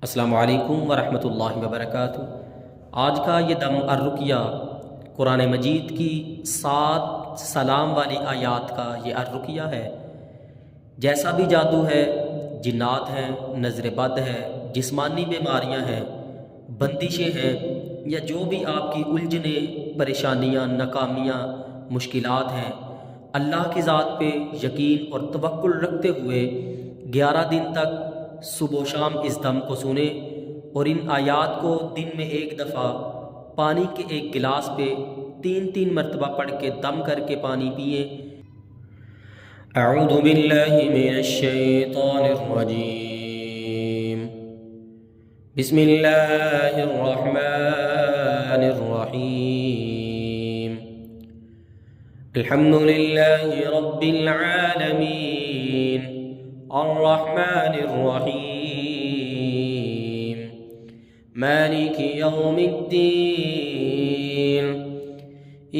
अस्सलामु अलैकुम वरहमतुल्लाहि वबरकातुहू। आज का ये दम अर्रुकिया कुरान मजीद की 7 सलाम वाली आयात का ये अर्रुकिया है। जैसा भी जादू है, जिन्नात हैं, नज़र बद है, जिस्मानी बीमारियां हैं, बंदिशें हैं, या जो भी आपकी उलझने, परेशानियां, नाकामियां, मुश्किलात हैं, अल्लाह की ज़ात पे यकीन और तवक्कुल रखते हुए 11 दिन तक सुबह शाम इस दम को सुने और इन आयात को दिन में एक दफ़ा पानी के एक गिलास पे 3-3 मरतबा पढ़ के दम करके पानी पिए। अऊज़ु बिल्लाहि मिनश शैतानिर रजीम। बिस्मिल्लाहिर रहमानिर रहीम। अल्हम्दुलिल्लाहि रब्बिल आलमीन अर्रहमानिर रहीम मालिकि यौमिद्दीन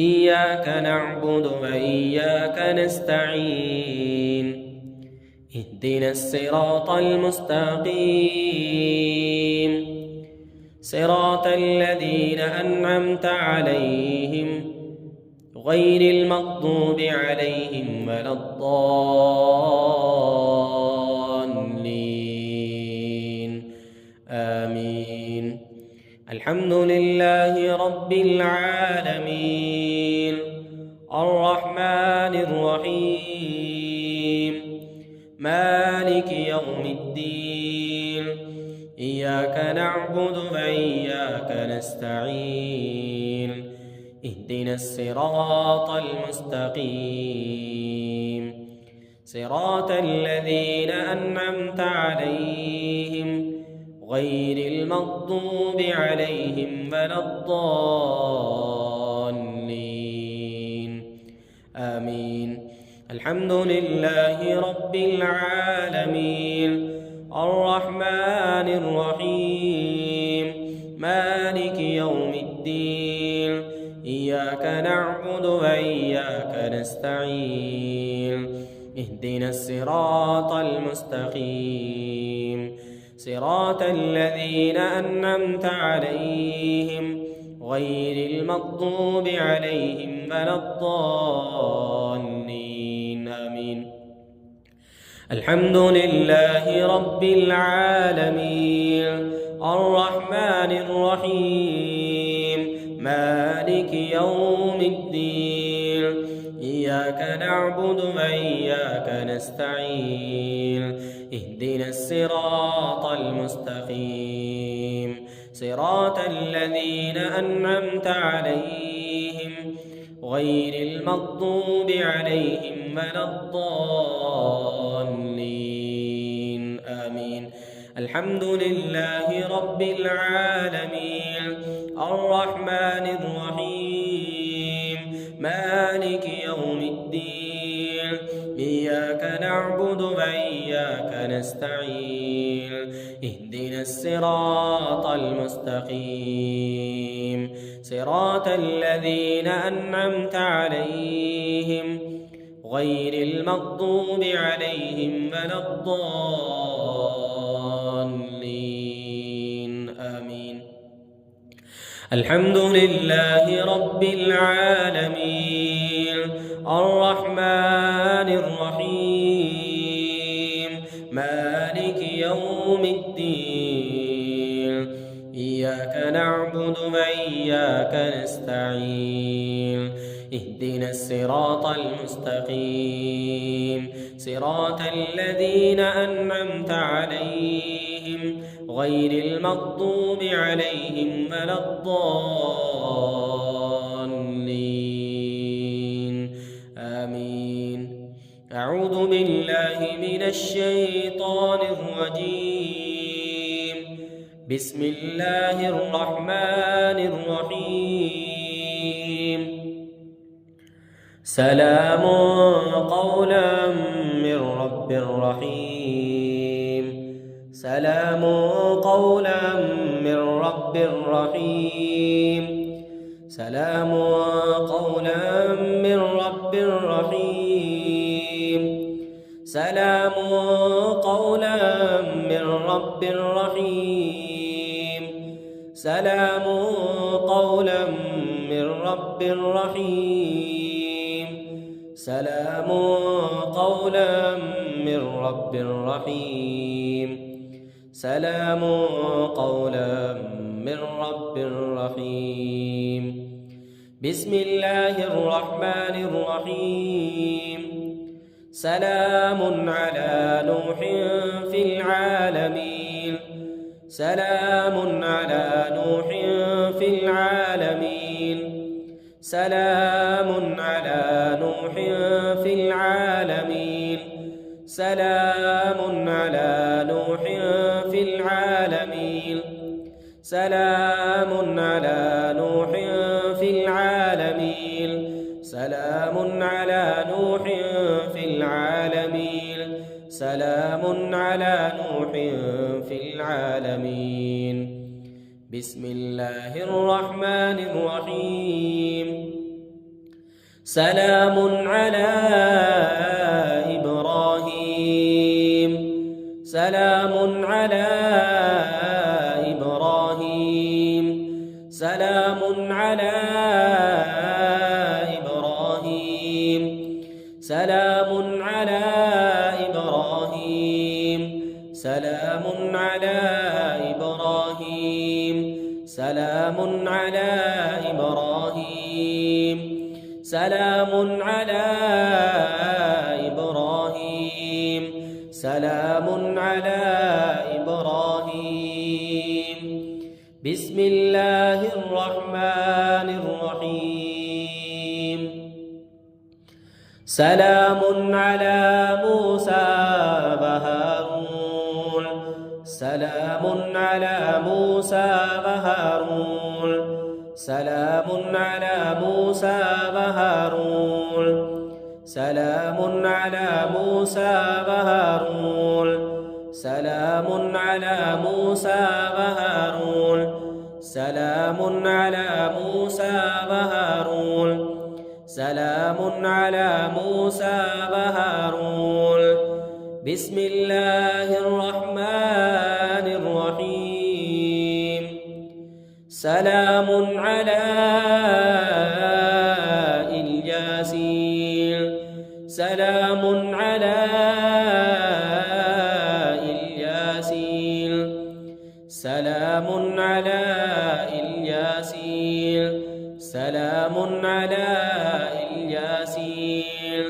इय्याका नअबुदु व इय्याका नस्तईन इहदिनस सिरातल मुस्तकीम सिरातल लज़ीना अन्अमता अलैहिम गैरिल मग़दूबि अलैहिम वलद्दाल्लीन आमीन। अल्हम्दुलिल्लाहि रब्बिल आलमीन अर्रहमानिर रहीम मालिकि यौमिद्दीन इय्याका नअबुदु व इय्याका नस्तईन इहदिनस सिरातल मुस्तकीम सिरातल लज़ीना अन्अमता अलैहिम गैरिल मग़दूबि अलैहिम वलद्दाल्लीन आमीन। अल्हम्दुलिल्लाहि रब्बिल आलमीन अर्रहमानिर रहीम मालिकि यौमिद्दीन इय्याका नअबुदु व इय्याका नस्तईन इहदिनस सिरातल मुस्तकीम सिरातल लज़ीना अन्अमता अलैहिम गैरिल मग़दूबि अलैहिम वलद्दाल्लीन आमीन। अल्हम्दुलिल्लाहि रब्बिल आलमीन अर्रहमानिर रहीम मालिकि यौमिद्दीन इय्याका नअबुदु व इय्याका नस्तईन इहदिनस सिरातल मुस्तकीम सिरातल लज़ीना अन्अमता अलैहिम गैरिल मग़दूबि अलैहिम वलद्दाल्लीन आमीन। अल्हम्दुलिल्लाहि रब्बिल आलमीन अर्रहमानिर रहीम मालिकि यौमिद्दीन इय्याका नअबुदु व इय्याका नस्तईन इहदिनस सिरातल मुस्तकीम सिरातल लज़ीना अन्अमता अलैहिम गैरिल मग़दूबि अलैहिम वलद्दाल्लीन आमीन। अल्हम्दुलिल्लाहि रब्बिल आलमीन अर्रहमानिर रहीम मालिकि यौमिद्दीन इय्याका नअबुदु व इय्याका नस्तईन इहदिनस सिरातल मुस्तकीम सिरातल लज़ीना अन्अमता अलैहिम गैरिल मग़दूबि अलैहिम वलद्दाल्लीन आमीन। अऊज़ु बिल्लाहि मिनश शैतानिर रजीम। बिस्मिल्लाहिर रहमानिर रहीम। सलामुन क़ौलन मिर रब्बिर रहीम सलामुन क़ौलन मिर रब्बिर रहीम सलामुन क़ौलन मिर रब्बिर रहीम सलामुन क़ौलन मिर رب رحيم سلام قولا من رب رحيم سلام قولا من رب رحيم سلام قولا من رب رحيم بسم الله الرحمن الرحيم سلام على نوح في العالمين سلام على نوح في العالمين سلام على نوح في العالمين سلام على نوح في العالمين سلام على نوح في العالمين سلام على نوح في العالمين سلام على نوح في العالمين بسم الله الرحمن الرحيم سلام على إبراهيم سلام على إبراهيم سلام على إبراهيم سلام على إبراهيم سلام على إبراهيم سلام على إبراهيم سلام على إبراهيم سلام على إبراهيم بسم الله الرحمن الرحيم سلام على موسى وهارون سلام على موسى وهارون سلام على موسى وهارون سلام على موسى وهارون سلام على موسى وهارون سلام على موسى وهارون سلام على موسى وهارون بسم الله الرحمن الرحيم سلام على الياسين سلام على الياسين سلام على الياسين سلام على الياسين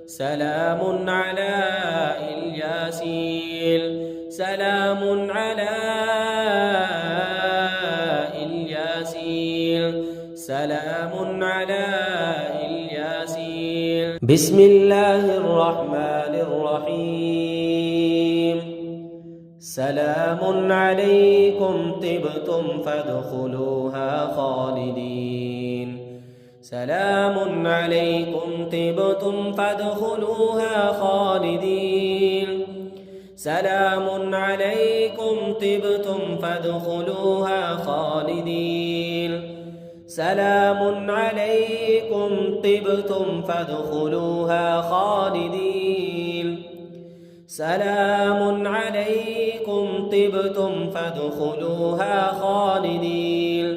سلام على الياسين سلام على الياسين سلام على الياسين بسم الله الرحمن الرحيم سلام عليكم طبتم فادخلوها خالدين سلام عليكم طبتم فادخلوها خالدين سلام عليكم طبتم فادخلوها خالدين سلام عليكم طبتم فادخلوها خالدين سلام عليكم طبتم فادخلوها خالدين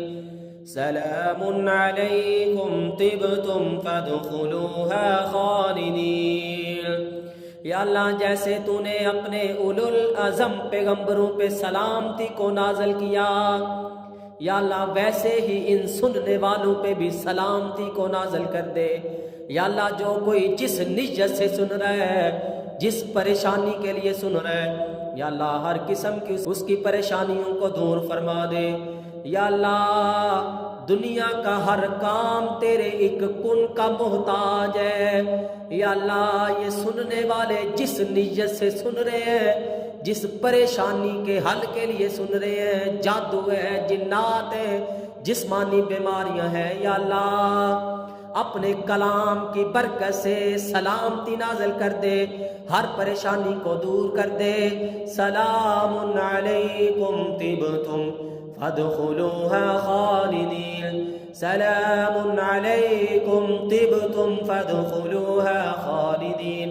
سلام عليكم طبتم فادخلوها خالدين या अल्लाह जैसे तूने अपने उलुल अज़म पैगंबरों पे सलामती को नाज़िल किया, या अल्लाह वैसे ही इन सुनने वालों पे भी सलामती को नाज़िल कर दे। या अल्लाह जो कोई जिस नियत से सुन रहा है, जिस परेशानी के लिए सुन रहा है, या अल्लाह हर किस्म की उसकी परेशानियों को दूर फरमा दे। या अल्लाह दुनिया का हर काम तेरे एक कुन का मोहताज है। या अल्लाह ये सुनने वाले जिस नियत से सुन रहे हैं, जिस परेशानी के हल के लिए सुन रहे हैं, जादू है, जिन्नात है, जिस्मानी बीमारियां हैं, या अल्लाह अपने कलाम की बरकत से सलामती नाज़िल कर दे, हर परेशानी को दूर कर दे। सलामुन अलैकुम तिबतुम फदखुलूहा खालिदीन, सलामुन अलैकुम तिबतुम फदखुलूहा खालिदीन,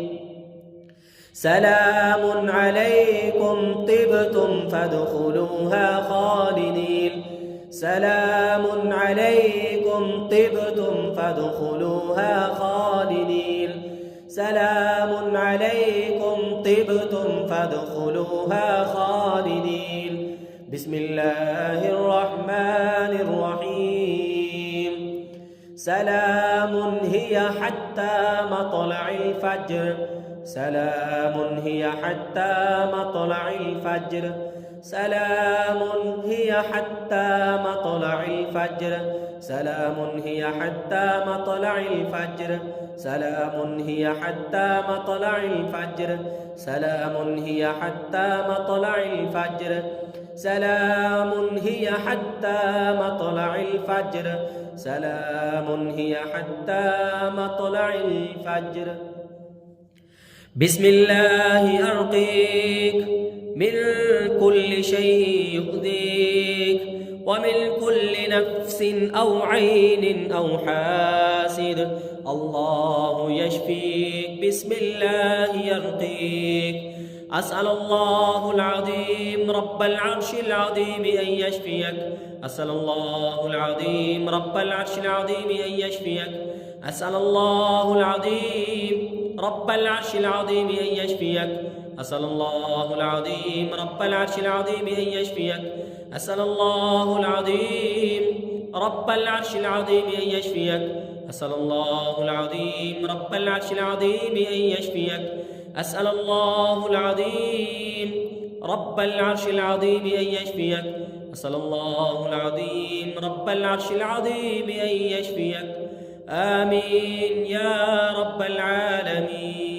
سلام عليكم طبتم فادخلوها خالدين سلام عليكم طبتم فادخلوها خالدين سلام عليكم طبتم فادخلوها خالدين بسم الله الرحمن الرحيم سلام هي حتى مطلع الفجر سلام هي حتى مطلع الفجر سلام هي حتى مطلع الفجر سلام هي حتى مطلع الفجر سلام هي حتى مطلع الفجر سلام هي حتى مطلع الفجر سلام هي حتى مطلع الفجر سلام هي حتى مطلع الفجر بسم الله أرقيك من كل شيء يؤذيك ومن كل نفس أو عين أو حاسد الله يشفيك بسم الله يرقيك أسأل الله العظيم رب العرش العظيم أن يشفيك أسأل الله العظيم رب العرش العظيم أن يشفيك أسأل الله العظيم رب العرش العظيم أن يشفيك أسأل الله العظيم رب العرش العظيم أن يشفيك أسأل الله العظيم رب العرش العظيم أن يشفيك أسأل الله العظيم رب العرش العظيم أن يشفيك أسأل الله العظيم رب العرش العظيم أن يشفيك أسأل الله العظيم رب العرش العظيم أن يشفيك آمين يا رب العالمين.